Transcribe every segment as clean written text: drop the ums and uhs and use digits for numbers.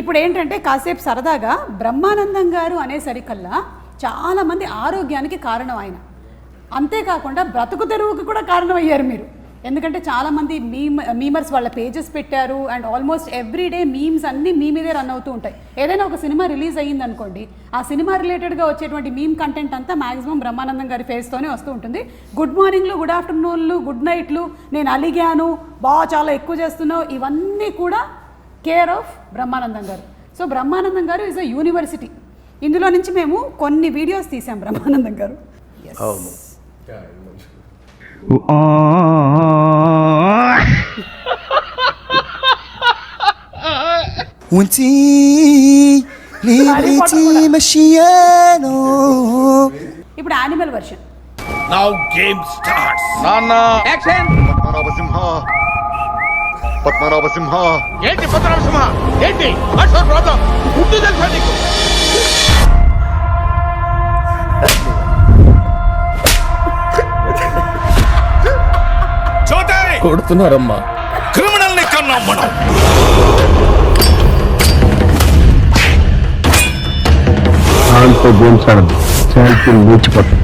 ఇప్పుడు ఏంటంటే కాసేపు సరదాగా బ్రహ్మానందం గారు అనేసరికల్లా చాలా మంది ఆరోగ్యానికి కారణం ఆయన. అంతేకాకుండా బ్రతుకు తెరువుకి కూడా కారణం అయ్యారు మీరు. ఎందుకంటే చాలామంది మీమర్స్ వాళ్ళ పేజెస్ పెట్టారు అండ్ ఆల్మోస్ట్ ఎవ్రీడే మీమ్స్ అన్నీ మీ మీదే రన్ అవుతూ ఉంటాయి. ఏదైనా ఒక సినిమా రిలీజ్ అయ్యింది అనుకోండి, ఆ సినిమా రిలేటెడ్గా వచ్చేటువంటి మీమ్ కంటెంట్ అంతా మ్యాక్సిమం బ్రహ్మానందం గారి ఫేస్తోనే వస్తూ ఉంటుంది. గుడ్ మార్నింగ్లు, గుడ్ ఆఫ్టర్నూన్లు, గుడ్ నైట్లు, నేను అలిగాను, చాలా ఎక్కువ చేస్తున్నావు, ఇవన్నీ కూడా కేర్ ఆఫ్ బ్రహ్మానందం గారు. సో బ్రహ్మానందం గారు ఈజ్ అ యూనివర్సిటీ. ఇందులో నుంచి మేము కొన్ని వీడియోస్ తీసాం బ్రహ్మానందం గారు. ఇప్పుడు animal version. Now game starts. Nana. Action. Padmanabha Simha ఏంటి పద్మనాభ సింహ? ఏంటి అసలు ప్రాబ్లం? గుడ్డు తెలుసా నీకు? చోటే కొడుతున్నారమ్మా. క్రిమినల్ ని కన్నాం మనం. దాంతో గేమ్స్ ఆడదు, ఛాంపియన్ మూచిపోతాం.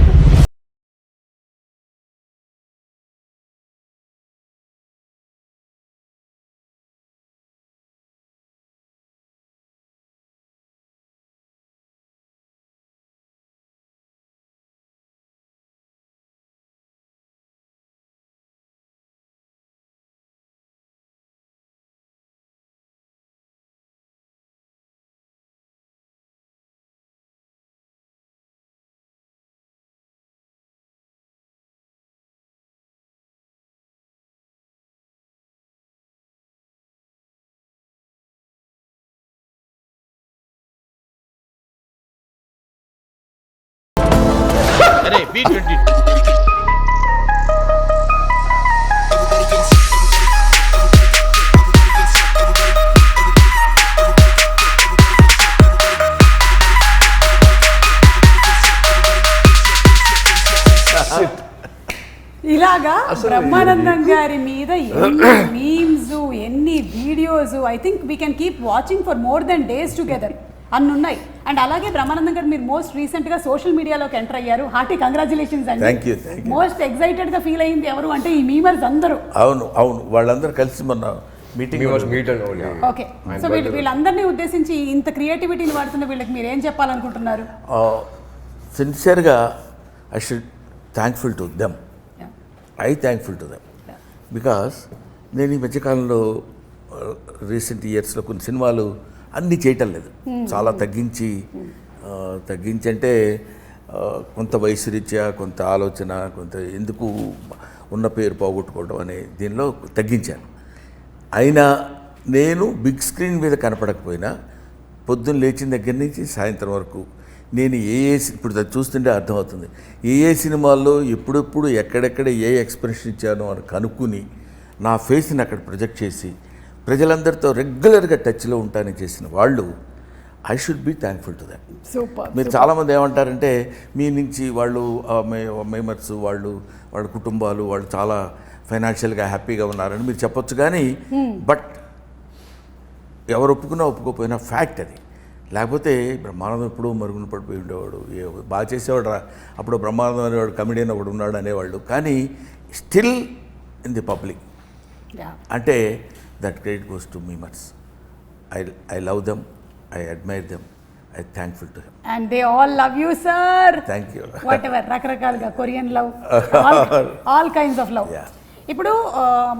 అరే B20. ఇలాగా బ్రహ్మానందం గారి మీద ఎన్ని మీమ్స్, ఎన్ని videos, I think we can keep watching for more than days together అన్ని ఉన్నాయి. అండ్ అలాగే బ్రహ్మానందం గారు మీరు మోస్ట్ రీసెంట్ గా సోషల్ మీడియాలోకి ఎంటర్ అయ్యారు. హార్టీ కంగ్రాచులేషన్స్ అండి. Thank you. మోస్ట్ ఎక్సైటెడ్ గా ఫీల్ అయింది ఎవరు అంటే ఈ మీమర్స్ అందరూ. అవును వాళ్ళందరూ కలిసి మొన్న మీటింగ్. ఓకే, సో వీళ్ళందరినీ ఉద్దేశించి ఇంత క్రియేటివిటీని వాడుతున్న వీళ్ళకి మీరు ఏం చెప్పాలనుకుంటున్నారు? సిన్సియర్గా I should thankful to them. Thankful to them because నేను ఈ మధ్యకాలంలో రీసెంట్ ఇయర్స్లో కొన్ని సినిమాలు అన్నీ చేయటం లేదు, చాలా తగ్గించి అంటే కొంత వయసు రీత్యా, కొంత ఆలోచన, కొంత ఎందుకు ఉన్న పేరు పోగొట్టుకోవడం అనే దీనిలో తగ్గించాను. అయినా నేను బిగ్ స్క్రీన్ మీద కనపడకపోయినా పొద్దున్న లేచిన దగ్గర నుంచి సాయంత్రం వరకు నేను ఇప్పుడు చూస్తుంటే అర్థమవుతుంది ఏ సినిమాల్లో ఎప్పుడెప్పుడు ఎక్కడెక్కడ ఏ ఎక్స్ప్రెషన్ ఇచ్చానో అని కనుక్కుని నా ఫేస్ని అక్కడ ప్రొజెక్ట్ చేసి ప్రజలందరితో రెగ్యులర్గా టచ్లో ఉంటానని చేసిన వాళ్ళు I should be thankful to that. మీరు చాలామంది ఏమంటారంటే మీ నుంచి వాళ్ళు మేమర్స్ వాళ్ళ కుటుంబాలు వాళ్ళు చాలా ఫైనాన్షియల్గా హ్యాపీగా ఉన్నారని మీరు చెప్పొచ్చు, కానీ బట్ ఎవరు ఒప్పుకోకపోయినా ఫ్యాక్ట్ అది. లేకపోతే బ్రహ్మానందం ఎప్పుడూ మరుగున పడిపోయి ఉండేవాడు, బాగా చేసేవాడు అప్పుడు బ్రహ్మానందం అనేవాడు, కమెడియన్ ఒకడు ఉన్నాడు అనేవాళ్ళు, కానీ స్టిల్ ఇన్ ది పబ్లిక్ అంటే that credit goes to memers. I love them, I admire them, I thankful to him. And they all love you, sir. Thank you. Whatever, రకరకాలుగా Korean love, all kinds of love. Yeah. ఇప్పుడు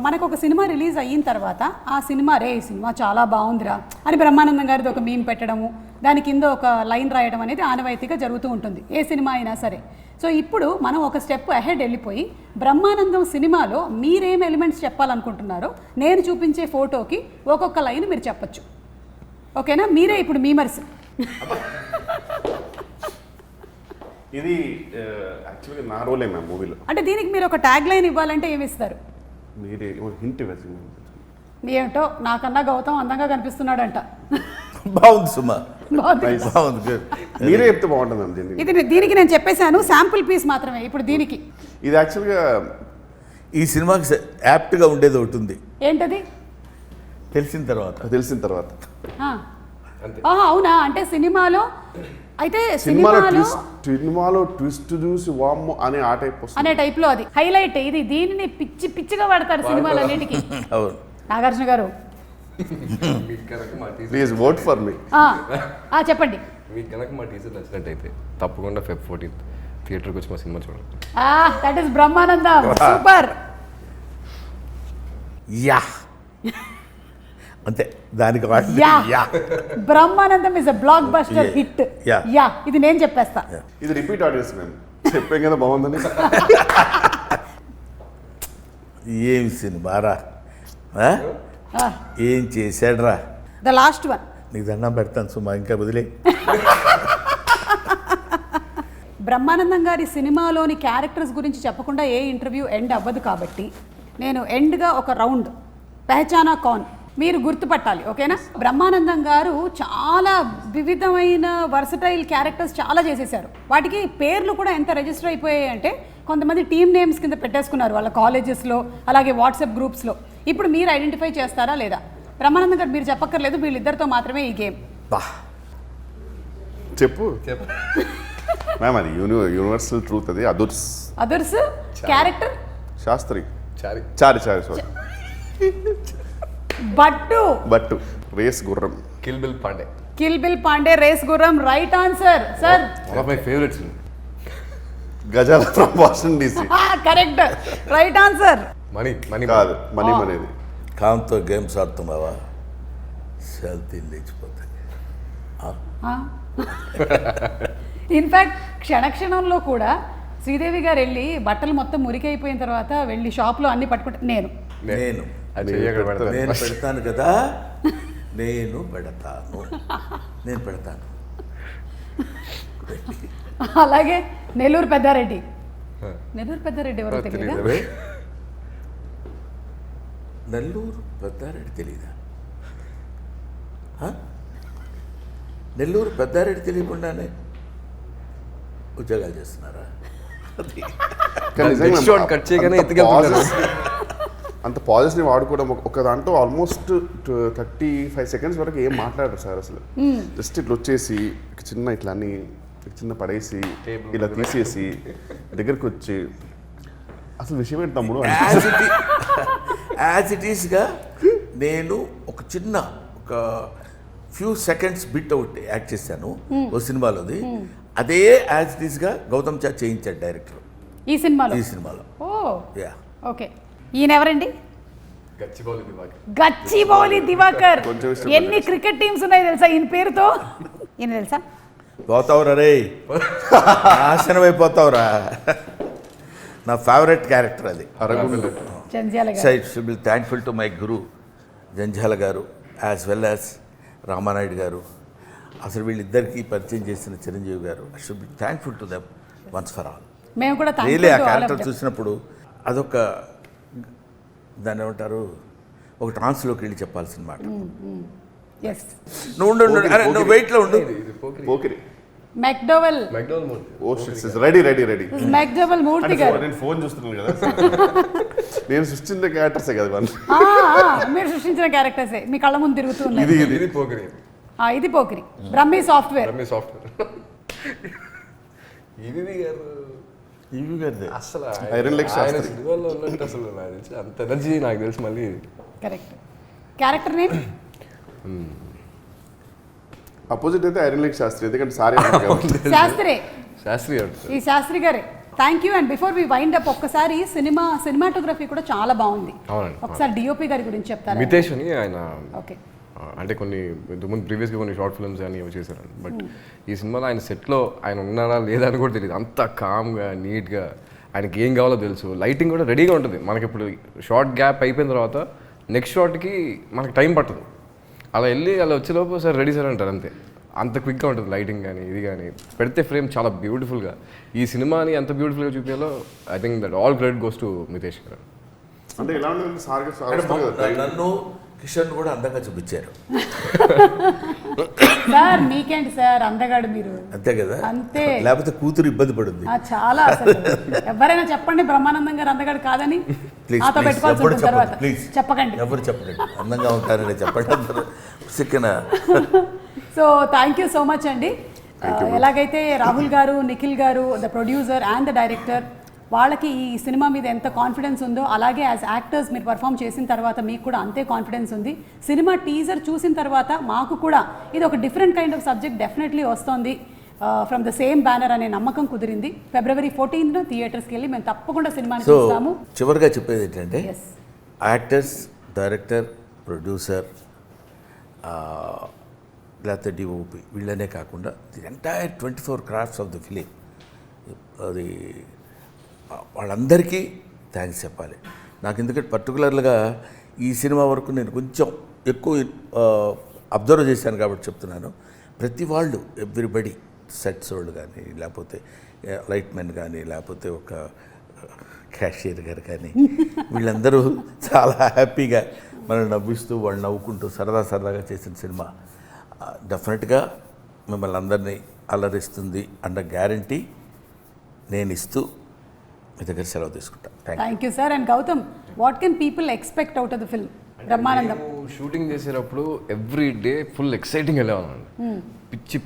మనకు ఒక cinema release అయిన తర్వాత ఆ cinema cinema చాలా బాగుందిరా అని బ్రహ్మానందం గారిది ఒక మీమ్ పెట్టడము, దాని కింద ఒక లైన్ రాయడం అనేది ఆనవాయితీగా జరుగుతూ ఉంటుంది ఏ సినిమా అయినా సరే. సో ఇప్పుడు మనం ఒక స్టెప్ అహెడ్ వెళ్ళిపోయి బ్రహ్మానందం సినిమాలో మీరేం ఎలిమెంట్స్ చెప్పాలనుకుంటున్నారో నేను చూపించే ఫోటోకి ఒక్కొక్క లైన్ మీరు చెప్పచ్చు. ఓకేనా? మీరే ఇప్పుడు మీమర్స్. ఇది యాక్చువల్లీ నా రోలే మ్యామ్ మూవీలో. అంటే దీనికి మీరు ఒక ట్యాగ్ లైన్ ఇవ్వాలంటే ఏమి ఇస్తారు? మీరే హింట్ ఇవ్వచ్చు. ఏంటో నాకన్నా గౌతమ్ అందంగా కనిపిస్తున్నాడంట. బాగుంది సుమా, బాగుంది. మీరే చెప్తే బాగుంటుంది. ఇది దీనికి నేను చెప్పేశాను, శాంపుల్ పీస్ మాత్రమే. ఇప్పుడు దీనికి ఇది యాక్చువల్గా ఈ సినిమాకి యాప్ట్గా ఉండేది ఒకటి ఉంది. ఏంటది? తెలిసిన తర్వాత అవునా? అంటే సినిమాలో అయితే సినిమాలో ట్విస్ట్ చూసి వామ్మో అనే ఆ టైప్ వస్తుంది. అనే టైప్ లో అది హైలైట్. ఇది దీనిని పిచ్చిగా వాడతారు సినిమాలన్నిటికీ. అవును. నాగార్జున గారు ప్లీజ్ ఓట్ ఫర్ మీ. చెప్పండి. మీకు కనుక మా టీచర్ నచ్చినట్టయితే తప్పకుండా Feb 14th థియేటర్కి వచ్చి మా సినిమా చూడండి. That is Brahmanandam. Super. Yeah అంతే దానికి yeah Brahmanandam is a block buster hit. Yeah ఇది నేను చెప్పేస్తా. ఇది రిపీట్ ఆడియన్స్ మేము చెప్పాం కదా బాగుందని. ఏం సినిమారా, ఏం చేశాడ్రా. The last one. నీకు దండం పెడతాను సుమా, ఇంకా వదిలే. బ్రహ్మానందం గారి సినిమాలోని క్యారెక్టర్స్ గురించి చెప్పకుండా ఏ ఇంటర్వ్యూ ఎండ్ అవ్వదు కాబట్టి నేను ఎండ్గా ఒక రౌండ్ పెహచానా కౌన్ మీరు గుర్తుపట్టాలి. ఓకేనా? బ్రహ్మానందం గారు చాలా వివిధమైన వర్సటైల్ క్యారెక్టర్స్ చాలా చేసేసారు. వాటికి పేర్లు కూడా ఎంత రిజిస్టర్ అయిపోయాయి అంటే కొంతమంది టీమ్ నేమ్స్ కింద పెట్టేసుకున్నారు వాళ్ళ కాలేజెస్లో, అలాగే వాట్సాప్ గ్రూప్స్లో. ఇప్పుడు మీరు ఐడెంటిఫై చేస్తారా లేదా? బ్రహ్మానందం గారు మీరు చెప్పక్కర్లేదు, వీళ్ళిద్దరితో మాత్రమే ఈ గేమ్. చెప్పు మ్యామ్. అది యూనివర్సల్ ట్రూత్. అది అదుర్స్ క్యారెక్టర్ శాస్త్రి చారి సారీ బట్టు Race Gurram kill bill Pandey Race Gurram. Right answer sir. One of my favourites. Gajala from Washington DC. Correct. Right answer. Money కాదు, మనీ అనేది. కాంతో గేమ్స్ ఆడుతున్నావా, శాంతి లేచిపోతుంది. ఇన్ఫ్యాక్ట్ క్షణక్షణంలో కూడా శ్రీదేవి గారు వెళ్ళి బట్టలు మొత్తం మురికి అయిపోయిన తర్వాత వెళ్ళి షాప్లో అన్ని పట్టుకుంటే నేను పెడతాను కదా, నేను పెడతాను. అలాగే నెల్లూరు పెద్దారెడ్డి ఎవరో తెలియదా? నెల్లూరు పెద్దారెడ్డి తెలీదా? నెల్లూరు పెద్దారెడ్డి తెలియకుండానే ఉద్యోగాలు చేస్తున్నారా? కట్ చేయగానే ఎత్తుకెళ్తున్నారు. అంత పాజిటివ్ని వాడుకోవడం ఒక దాంట్లో ఆల్మోస్ట్ 35 సెకండ్స్ వరకు ఏం మాట్లాడరు సార్ అసలు. జస్ట్ ఇట్లా వచ్చేసి చిన్న ఇట్లా అన్ని చిన్న పడేసి ఇలా తీసేసి దగ్గరకు వచ్చి అసలు విషయం ఏంటి తమ్ముడు యాజ్ ఇట్ ఈస్గా నేను ఒక ఫ్యూ సెకండ్స్ బిట్ ఒకటి యాక్ట్ చేశాను ఓ సినిమాలోది. అదే యాజ్ ఇట్ ఈస్గా గౌతమ్ చార్ చేయించాడు డైరెక్టర్ ఈ సినిమాలో. Yeah okay. ఈయన ఎవరండి? గచ్చిబౌలి దివాకర్. ఎన్ని క్రికెట్ టీమ్స్ ఉన్నాయి తెలుసా ఈయన పేరుతో? ఈయన తెలుసా? పోతావురా రే, నాశనం అయిపోతావురా. నా ఫేవరెట్ క్యారెక్టర్ అది. జంధ్యాల గారు. So it should be thankful to my guru Jandhyala గారు యాజ్ వెల్ యాజ్ రామానాయుడు గారు. అసలు వీళ్ళిద్దరికీ పరిచయం చేసిన చిరంజీవి గారు. I should be thankful to them once for all. మేము కూడా రియలీ ఆ క్యారెక్టర్ చూసినప్పుడు అదొక దాన్ని ఏమంటారు, ఒక ట్రాన్స్లోకి వెళ్ళి చెప్పాల్సిన మాట. నువ్వు వెయిట్లో ఉండు. పోకిరి మెక్డోవెల్. రెడీ మెక్డోవెల్ మూర్తి గారు. నేను ఫోన్ చూస్తున్నాను కదా, నేను సృష్టించిన క్యారెక్టర్సే కదా వాళ్ళు. మీరు సృష్టించిన క్యారెక్టర్సే మీ కళ్ళ ముందు తిరుగుతూ ఉన్నాయి. ఇది పోకిరి. ఇది పోకిరి. బ్రహ్మి సాఫ్ట్వేర్. అసలు ఐరన్ లెగ్ శాస్త్రి. సినిమాలో ఉన్నట్టు అసలు నాకు తెలిసి అంత ఎనర్జీ నాకు తెలిసి మళ్ళీ. కరెక్ట్. క్యారెక్టర్ నేమ్ అపోజిట్ అయితే ఐరన్ లెగ్ శాస్త్రి, ఎందుకంటే సారీ శాస్త్రి. ఈ శాస్త్రి గారే. Thank you. And before we wind up ఒక్కసారి సినిమాటోగ్రఫీ కూడా చాలా బాగుంది. ఒకసారి డిఓపి గారి గురించి చెప్తారా? మితేష్ అని ఆయన. ఓకే. అంటే కొన్ని ఇంతకుముందు ప్రీవియస్గా కొన్ని షార్ట్ ఫిల్మ్స్ అని చేశారు. బట్ ఈ సినిమాలో ఆయన సెట్లో ఆయన ఉన్నారా లేదా అని కూడా తెలియదు. అంత కామ్గా నీట్గా ఆయనకి ఏం కావాలో తెలుసు. లైటింగ్ కూడా రెడీగా ఉంటుంది. మనకి ఇప్పుడు షార్ట్ గ్యాప్ అయిపోయిన తర్వాత నెక్స్ట్ షార్ట్కి మనకి టైం పట్టదు. అలా వెళ్ళి అలా వచ్చేలోపు సార్ రెడీ సార్ అంటారు అంతే. అంత క్విక్గా ఉంటుంది లైటింగ్ కానీ ఇది కానీ. పెడితే ఫ్రేమ్ చాలా బ్యూటిఫుల్గా. ఈ సినిమాని ఎంత బ్యూటిఫుల్గా చూపించాలో I think that all credit goes to Mitesh గారు. అంటే ఎలా ఉంటుంది సార్? నన్ను కిషన్ కూడా అందంగా చూపించారు సార్. మీకేంటి సార్ అందగాడు మీరు. అంతే కదా, అంతే. లేకపోతే కూతురు ఇబ్బంది పడుతుంది చాలా. ఎవరైనా చెప్పండి బ్రహ్మానందం గారు అందగాడు కాదని. నాతో పెట్టుకోవాల్సి తర్వాత చెప్పకండి. ఎవరు చెప్పండి అందంగా ఉంటారని చెప్పండి. అందరూ సిక్కిన so thank you so much అండి. ఎలాగైతే రాహుల్ గారు, నిఖిల్ గారు, the producer and the director, వాళ్ళకి ఈ సినిమా మీద ఎంత కాన్ఫిడెన్స్ ఉందో అలాగే యాజ్ యాక్టర్స్ మీరు పర్ఫామ్ చేసిన తర్వాత మీకు కూడా అంతే కాన్ఫిడెన్స్ ఉంది. సినిమా టీజర్ చూసిన తర్వాత మాకు కూడా ఇది ఒక different kind of subject definitely వస్తుంది ఫ్రమ్ ద సేమ్ బ్యానర్ అనే నమ్మకం కుదిరింది. February 14th థియేటర్స్కి వెళ్ళి మేము తప్పకుండా సినిమాని సో చూస్తాము. చివరిగా చెప్పేది ఏంటంటే Yes. యాక్టర్స్, డైరెక్టర్, ప్రొడ్యూసర్, లేకపోతే డిఓపి వీళ్ళనే కాకుండా the entire 24 crafts of the film, అది వాళ్ళందరికీ థ్యాంక్స్ చెప్పాలి. నాకు ఎందుకంటే పర్టికులర్గా ఈ సినిమా వరకు నేను కొంచెం ఎక్కువ అబ్జర్వ్ చేశాను కాబట్టి చెప్తున్నాను. ప్రతి వాళ్ళు ఎవ్రీబడి, సెట్స్ వాళ్ళు కానీ, లేకపోతే లైట్ మెన్ కానీ, లేకపోతే ఒక క్యాషియర్ గారు కానీ, వీళ్ళందరూ చాలా హ్యాపీగా మనల్ని నవ్విస్తూ వాళ్ళు నవ్వుకుంటూ సరదాగా చేసిన సినిమా డెఫినెట్గా మిమ్మల్ని అందరినీ అలరిస్తుంది అన్న గ్యారంటీ నేను ఇస్తూ మీ దగ్గర సెలవు తీసుకుంటాను. Thank you sir. And Gautam, what can people expect out of the film Brahmanandam? Shooting చేసేటప్పుడు ఎవ్రీ డే ఫుల్ ఎక్సైటింగ్ వెళ్ళేవాళ్ళం.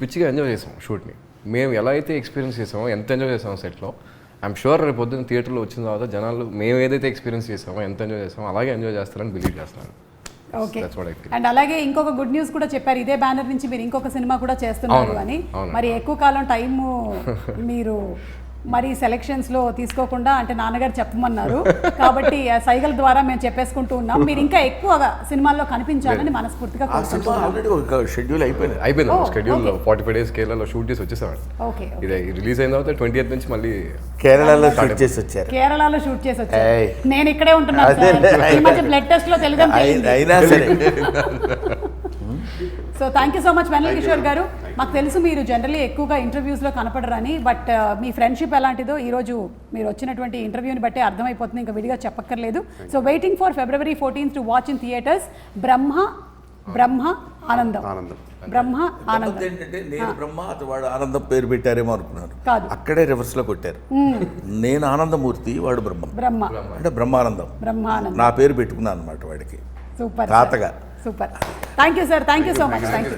పిచ్చిగా ఎంజాయ్ చేసాం షూట్ని. మేము ఎలా అయితే ఎక్స్పీరియన్స్ చేసామో, ఎంత ఎంజాయ్ చేసామో సెట్లో, ఐఎమ్ షూర్ రేపు పొద్దున్న థియేటర్లో వచ్చిన తర్వాత జనాలు మేము ఏదైతే ఎక్స్పీరియన్స్ చేసామో, ఎంత ఎంజాయ్ చేసామో అలాగే ఎంజాయ్ చేస్తారని బిలీవ్ చేస్తాను. ఓకే. అండ్ అలాగే ఇంకొక గుడ్ న్యూస్ కూడా చెప్పారు, ఇదే బ్యానర్ నుంచి మీరు ఇంకొక సినిమా కూడా చేస్తున్నారు అని. మరి ఎక్కువ కాలం టైము మీరు మరి సెలక్షన్స్లో తీసుకోకుండా, అంటే నాన్నగారు చెప్పమన్నారు కాబట్టి సైగల్ ద్వారా మేము చెప్పేసుకుంటూ ఉన్నాం. మీరు ఇంకా ఎక్కువగా సినిమాల్లో కనిపించాలని మనస్ఫూర్తిగా కోరుకుంటున్నాం. ఆల్రెడీ ఒక షెడ్యూల్ అయిపోయింది. షెడ్యూల్ 45 days కేరళలో షూట్ చేసి వచ్చేసాడు. ఓకే. ఇది రిలీజ్ అయిన తర్వాత 20th నుంచి మళ్ళీ కేరళలో షూట్ చేసి వచ్చారు. కేరళలో షూట్ చేసి వచ్చారు. ఏయ్. నేను ఇక్కడే ఉంటున్నాను అదే, సార్. ఈ మధ్య బ్లడ్ టెస్ట్ లో తెలుగు అయినా సరే so thank you so much Vennela Kishore గారు. మాకు తెలుసు మీరు జనరల్లీ ఎక్కువగా ఇంటర్వ్యూస్లో కనపడరని, బట్ మీ ఫ్రెండ్షిప్ ఎలాంటిదో ఈరోజు మీరు వచ్చినటువంటి ఇంటర్వ్యూని బట్టి అర్థమైపోతుంది, ఇంకా విడిగా చెప్పక్కర్లేదు. So waiting for February 14th to watch in theatres Brahma Anandam. Brahma ఆనందం ఏంటంటే నేను బ్రహ్మ, అతను వాడు ఆనందం పేరు పెట్టారేమో అనుకున్నాను. కాదు, అక్కడే రివర్స్లో కొట్టారు. నేను ఆనందమూర్తి, వాడు బ్రహ్మ అంటే బ్రహ్మానందం. నా పేరు పెట్టుకున్నాను అనమాట వాడికి సూపర్ తాతగా. Super. Thank you sir. Thank you so much. Thank you.